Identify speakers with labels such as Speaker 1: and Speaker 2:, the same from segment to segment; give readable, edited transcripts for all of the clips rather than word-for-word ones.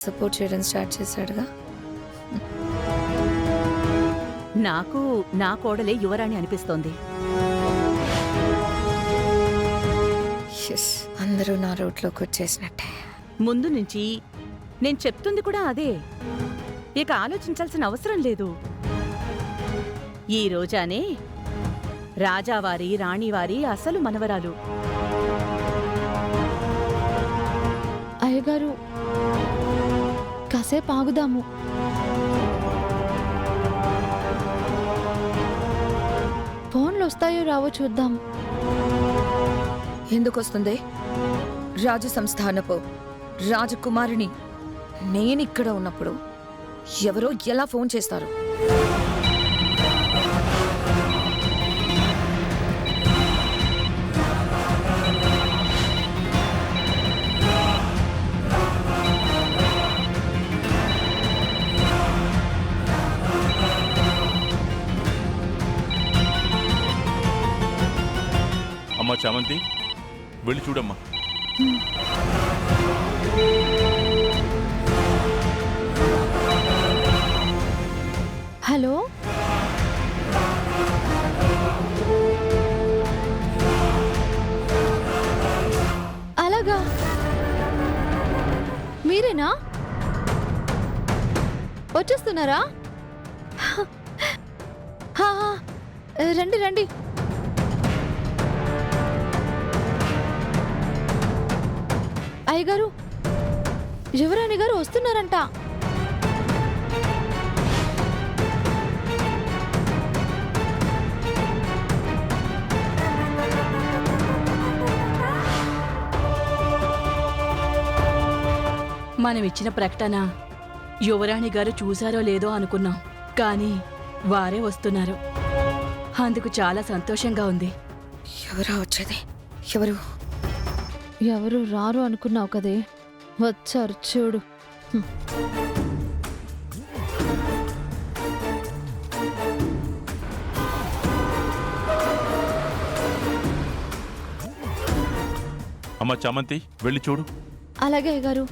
Speaker 1: Support చేయడం start చేశాడుగా.
Speaker 2: నాకు నా కోడలే యువరాణి అనిపిస్తోంది.
Speaker 1: అందరూ నా రూట్లోకి వచ్చేసినట్టే.
Speaker 2: ముందు నుంచి నేను చెప్తుంది కూడా అదే. ఇక ఆలోచించాల్సిన అవసరం లేదు. ఈ రోజానే రాజావారి రాణివారి అసలు మనవరాలు.
Speaker 3: అయ్యగారు కాసేపు ఆగుదాము. ఫోన్లు వస్తాయో రావో చూద్దాం.
Speaker 1: ఎందుకు వస్తుంది? రాజ సంస్థానపు రాజకుమారిని నేనిక్కడ ఉన్నప్పుడు ఎవరో ఎలా ఫోన్ చేస్తారు?
Speaker 4: అమ్మా చామంతి, వెళ్ళి చూడమ్మా.
Speaker 3: హలో, అలాగా మీరేనా? వచ్చేస్తున్నారా? రండి రండి. అయ్యగారు, యువరాణి గారు వస్తున్నారంట.
Speaker 5: మనమిచ్చిన ప్రకటన యువరాణి గారు చూశారో లేదో అనుకున్నాం, కానీ వారే వస్తున్నారు. అందుకు చాలా సంతోషంగా ఉంది.
Speaker 1: ఎవరా వచ్చేది? ఎవరు?
Speaker 3: ఎవరు రారు అనుకున్నావు కదే, వచ్చారు చూడు.
Speaker 4: అమ్మా చామంతి, వెళ్ళి చూడు.
Speaker 3: అలాగే అయ్యగారు.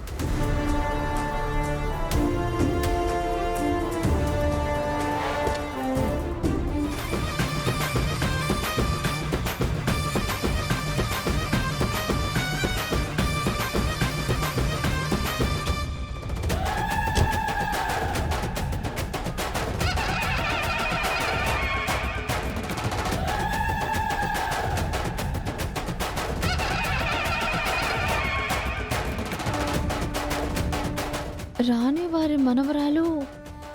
Speaker 3: రాణి వారి మనవరాలు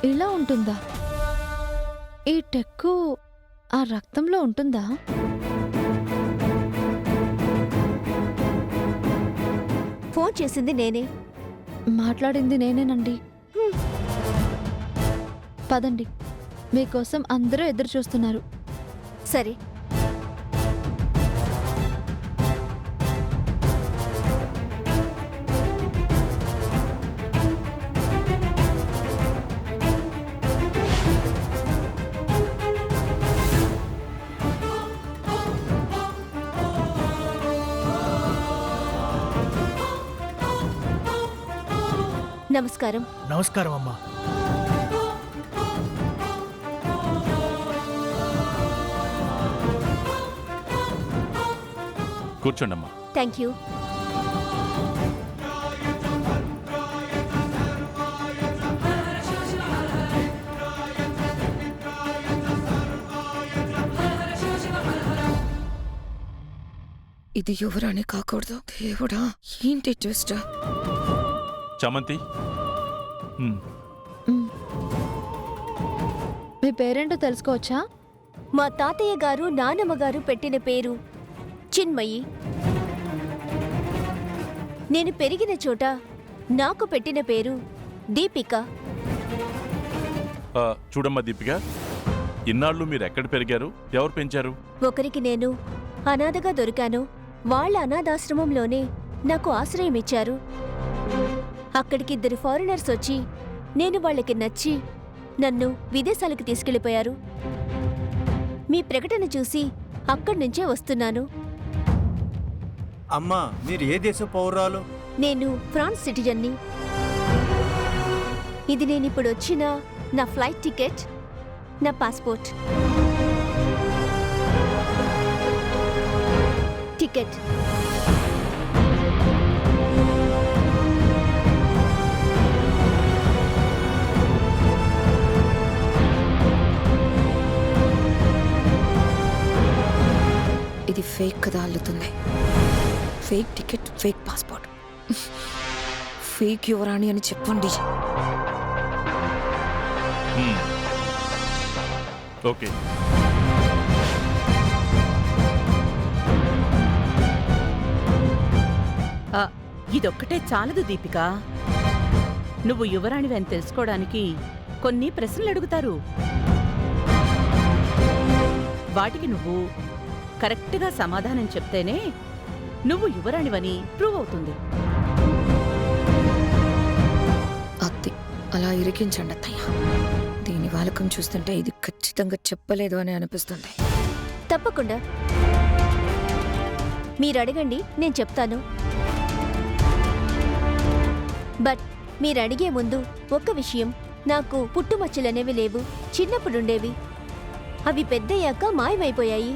Speaker 3: ఇలా ఉంటుందా? ఈ టెక్కు ఆ రక్తంలో ఉంటుందా?
Speaker 6: ఫోన్ చేసింది నేనే,
Speaker 3: మాట్లాడింది నేనేనండి. పదండి, మీకోసం అందరూ ఎదురు చూస్తున్నారు.
Speaker 6: సరే. నమస్కారం.
Speaker 7: నమస్కారం అమ్మా.
Speaker 4: కూర్చోండమ్మా.
Speaker 6: Thank you.
Speaker 1: ఇది యువరాణి కాకూడదు. దేవుడా, ఏంటి ట్విస్ట్?
Speaker 4: చామంతి,
Speaker 3: మీ పేరేంటో తెలుసుకోవచ్చా?
Speaker 6: మా తాతయ్య గారు నానమ్మ గారు పెట్టిన పేరు చిన్మయి. నేను పెరిగిన చోట నాకు పెట్టిన పేరు దీపిక.
Speaker 4: చూడమ్మా దీపిక, ఇన్నాళ్ళు మీరు ఎక్కడ పెరిగారు? ఎవరు పెంచారు?
Speaker 6: ఒకరికి నేను అనాథగా దొరికాను. వాళ్ళ అనాథాశ్రమంలోనే నాకు ఆశ్రయం ఇచ్చారు. అక్కడికి 2 ఫారినర్స్ వచ్చి నేను వాళ్ళకి నచ్చి నన్ను విదేశాలకు తీసుకెళ్లిపోయారు. మీ ప్రకటన చూసి అక్కడి నుంచే వస్తున్నాను.
Speaker 7: అమ్మా, మీరు ఏ దేశ పౌరాలు?
Speaker 6: నేను ఫ్రాన్స్ సిటిజన్ని. ఇది నేనిప్పుడు వచ్చిన నా ఫ్లైట్ టికెట్, నా పాస్పోర్ట్. టికెట్.
Speaker 1: ఇది ఫేక్ కదా అల్లుతుంది. Fake ticket, fake passport, fake యువరాణి అని చెప్పండి.
Speaker 4: ఓకే.
Speaker 2: ఇదొక్కటే చాలదు దీపిక. నువ్వు యువరాణివి అని తెలుసుకోవడానికి కొన్ని ప్రశ్నలు అడుగుతారు. వాటికి నువ్వు కరెక్ట్గా సమాధానం చెప్తేనే నువ్వు యువరాణివని ప్రూవ్ అవుతుంది.
Speaker 1: అత్తి అలా ఇరికించండి అత్తయ్య. దీని వాలకం చూస్తుంటే ఇది ఖచ్చితంగా చెప్పలేదు అని అనిపిస్తుంది.
Speaker 6: తప్పకుండా మీరు అడగండి, నేను చెప్తాను. బట్ మీరు అడిగే ముందు ఒక్క విషయం, నాకు పుట్టుమచ్చలనేవి లేవు. చిన్నప్పుడుండేవి. అవి పెద్దయ్యాక మాయమైపోయాయి.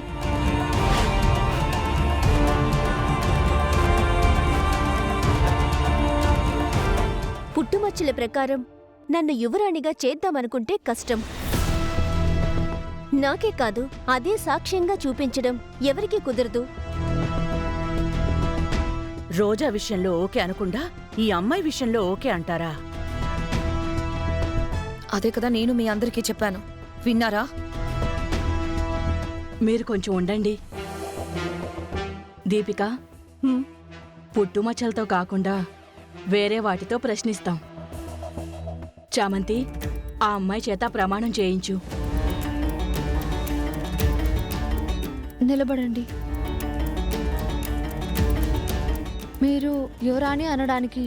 Speaker 6: పుట్టుమచ్చల ప్రకారం నన్ను యువరాణిగా చేద్దామనుకుంటే కష్టం. నాకే కాదు, అదే సాక్ష్యంగా చూపించడం ఎవరికీ కుదరదు.
Speaker 2: రోజా విషయంలో ఓకే అనకుండా ఈ అమ్మాయి విషయంలో ఓకే అంటారా?
Speaker 1: అదే కదా నేను మీ అందరికీ చెప్పాను, విన్నారా?
Speaker 5: మీరు కొంచెం ఉండండి. దీపిక, పుట్టుమచ్చలతో కాకుండా వేరే వాటితో ప్రశ్నిస్తాం. చామంతి, ఆ అమ్మాయి చేత ప్రమాణం చేయించు.
Speaker 3: నిలబడండి. మీరు యువరాణి అనడానికి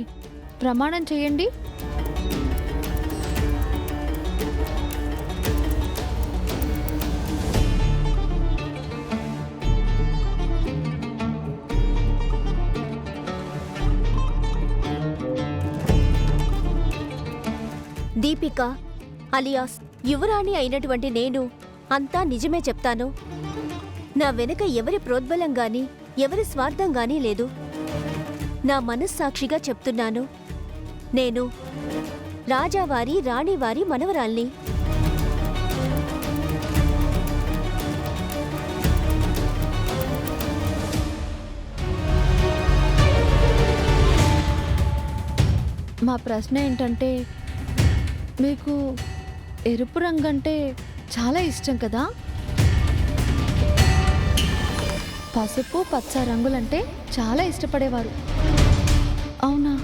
Speaker 3: ప్రమాణం చేయండి.
Speaker 6: దీపిక అలియాస్ యువరాణి అయినటువంటి నేను అంతా నిజమే చెప్తాను. నా వెనుక ఎవరి ప్రోద్బలం గాని ఎవరి స్వార్థం గానీ లేదు. నా మనస్సాక్షిగా చెప్తున్నాను, నేను రాజావారి రాణివారి మనవరాల్ని.
Speaker 3: మా ప్రశ్న ఏంటంటే, మీకు ఎరుపు రంగు అంటే చాలా ఇష్టం కదా? పసుపు పచ్చ రంగులంటే చాలా ఇష్టపడేవారు, అవునా?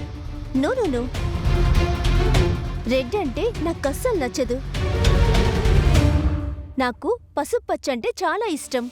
Speaker 6: నో, రెడ్ అంటే నాకు అస్సలు నచ్చదు. నాకు పసుపు పచ్చ అంటే చాలా ఇష్టం.